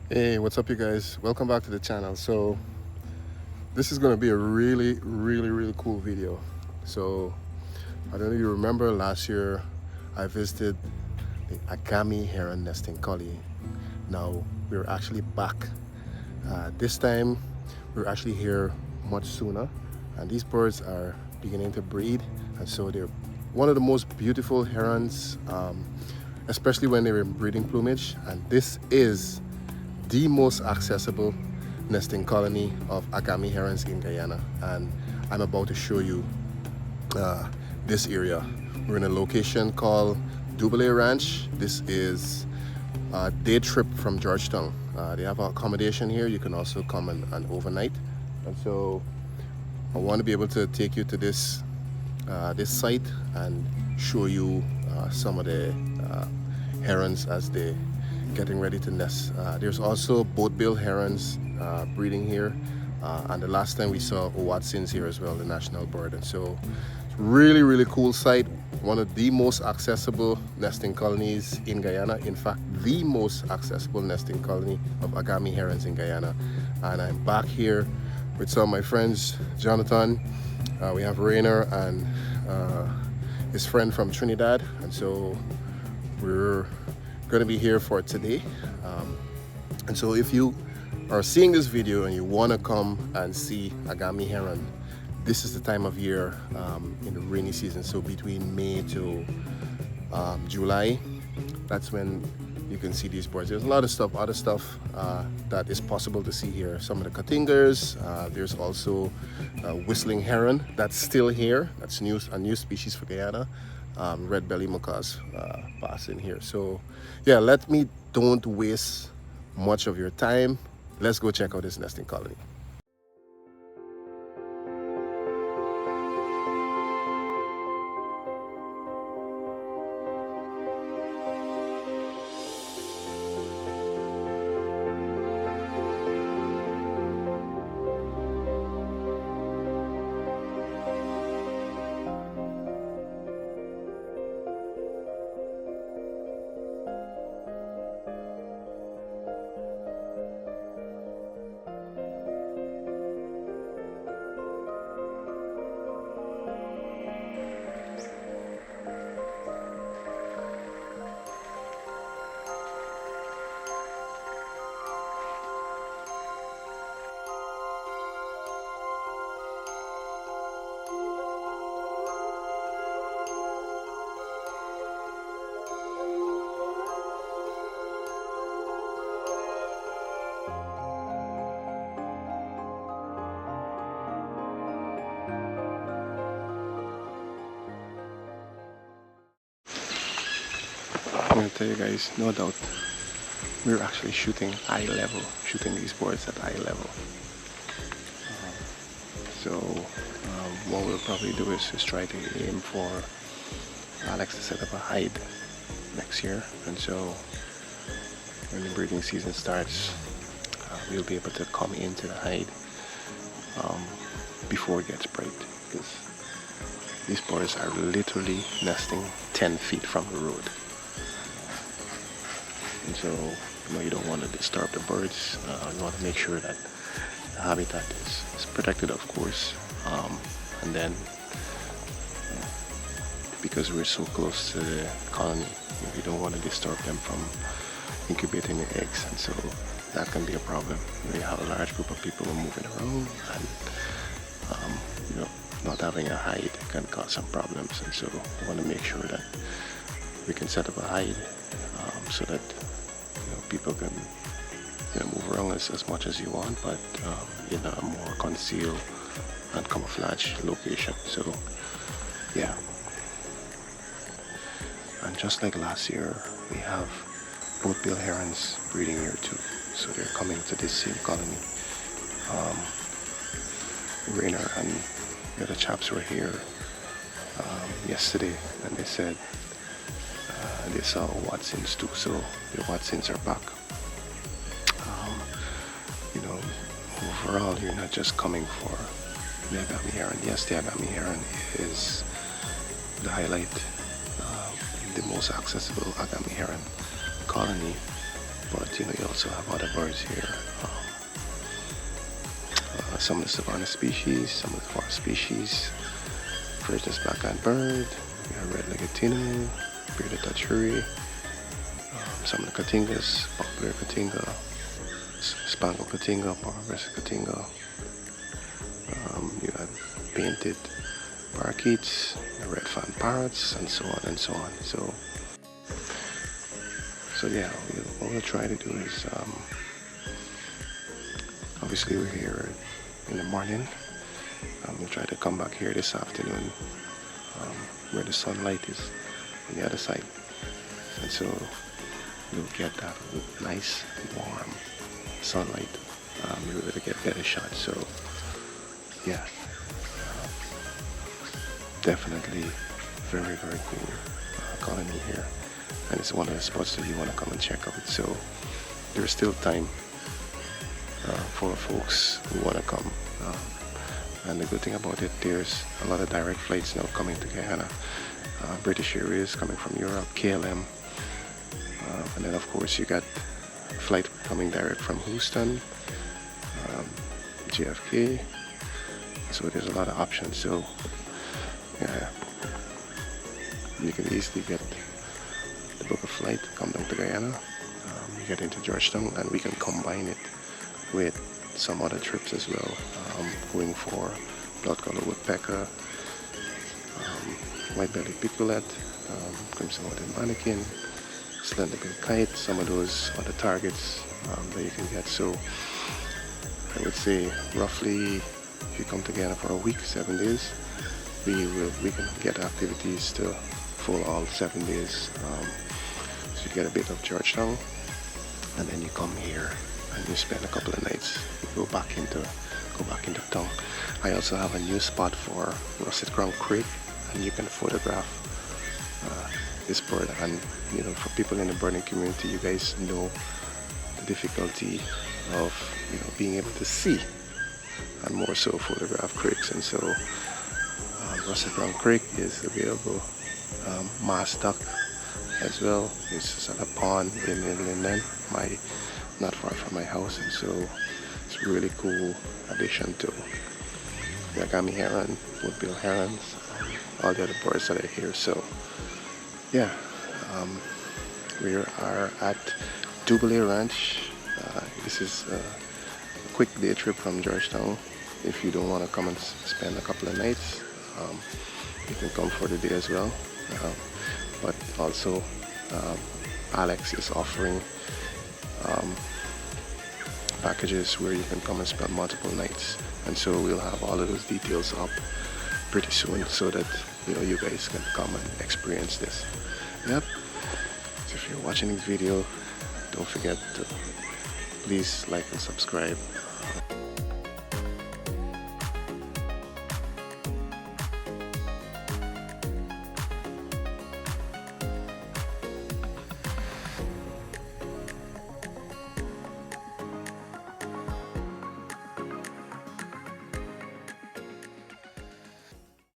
Hey, what's up you guys? Welcome back to the channel. So this is going to be a really cool video. So I don't know if you remember last year I visited the Agami Heron nesting colony. Now we're actually back. This time we're actually here much sooner, and these birds are beginning to breed, and so they're one of the most beautiful herons, especially when they're in breeding plumage. And this is the most accessible nesting colony of Agami herons in Guyana, and I'm about to show you this area. We're in a location called Dubulay Ranch. This is a day trip from Georgetown. They have accommodation here. You can also come and overnight, and so I want to be able to take you to this site and show you some of the herons as they getting ready to nest. There's also boat-bill herons breeding here, and the last time we saw Watsons here as well, the national bird. And so it's really cool site, one of the most accessible nesting colonies in Guyana. In fact, the most accessible nesting colony of Agami herons in Guyana. And I'm back here with some of my friends, Jonathan. We have Rainer and his friend from Trinidad, and so we're going to be here for today. And so if you are seeing this video and you want to come and see Agami heron, this is the time of year in the rainy season. So between May to July, that's when you can see these birds. There's a lot of other stuff that is possible to see here. Some of the cotingers. There's also whistling heron that's still here. That's a new species for Guyana. Red belly macaws pass in here. So yeah, don't waste much of your time. Let's go check out this nesting colony. I'm gonna tell you guys, no doubt, we're actually shooting these birds at eye level. So what we'll probably do is try to aim for Alex to set up a hide next year, and so when the breeding season starts, we'll be able to come into the hide before it gets bright, because these birds are literally nesting 10 feet from the road. And so you don't want to disturb the birds. You want to make sure that the habitat is protected, of course, and then because we're so close to the colony, we don't want to disturb them from incubating the eggs, and so that can be a problem. We have a large group of people moving around, and not having a hide can cause some problems, and so we want to make sure that we can set up a hide so that people can move around as much as you want, but in a more concealed and camouflage location. So yeah, and just like last year, we have boat-bill herons breeding here too, so they're coming to this same colony. Rainer and the other chaps were here yesterday, and they said they saw Watsons too, so the Watsons are back. Overall, you're not just coming for the Agami Heron. Yes, the Agami Heron is the highlight, the most accessible Agami Heron colony, but but you know, you also have other birds here. Some of the savanna species, some of the forest species. Freightless black-eyed bird, we have red-legged tinamou, bearded tachuri, some of the cotingas, popular cotinga, spangled cotinga, purple-breasted cotinga. You have painted parakeets, the red fan parrots, and so on and so on. So yeah, what we'll try to do is, obviously we're here in the morning. We'll try to come back here this afternoon where the sunlight is on the other side, and so you'll get that nice warm sunlight. You'll be able to get better shots. So yeah, definitely very cool colony here, and it's one of the spots that you want to come and check out. So there's still time for folks who want to come. And the good thing about it, there's a lot of direct flights now coming to Guyana. British Airways coming from Europe, KLM, and then of course you got a flight coming direct from Houston, JFK. So there's a lot of options. So yeah, you can easily get the book a flight, come down to Guyana, you get into Georgetown, and we can combine it with some other trips as well, going for blood-collar woodpecker, white-bellied picolet, crimson-watered mannequin, slender-billed kite, some of those other targets that you can get. So I would say roughly, if you come to Guyana for a week, 7 days, we can get activities to full all 7 days. So you get a bit of Georgetown, and then you come here and you spend a couple of nights. You go back into town. I also have a new spot for Russet Crown Creek, and you can photograph this bird. And you know, for people in the birding community, you guys know the difficulty of being able to see, and more so photograph creeks. And so Russet Crown Creek is available. Mass duck as well. It's just at a pond in Linden, not far from my house, and so it's a really cool addition to the Agami Heron, wood-billed herons, all the other birds that are here. So yeah, we are at Dubulay Ranch. This is a quick day trip from Georgetown. If you don't want to come and spend a couple of nights, you can come for the day as well. But also Alex is offering packages where you can come and spend multiple nights, and so we'll have all of those details up pretty soon, so that you guys can come and experience this. Yep. So if you're watching this video, don't forget to please like and subscribe.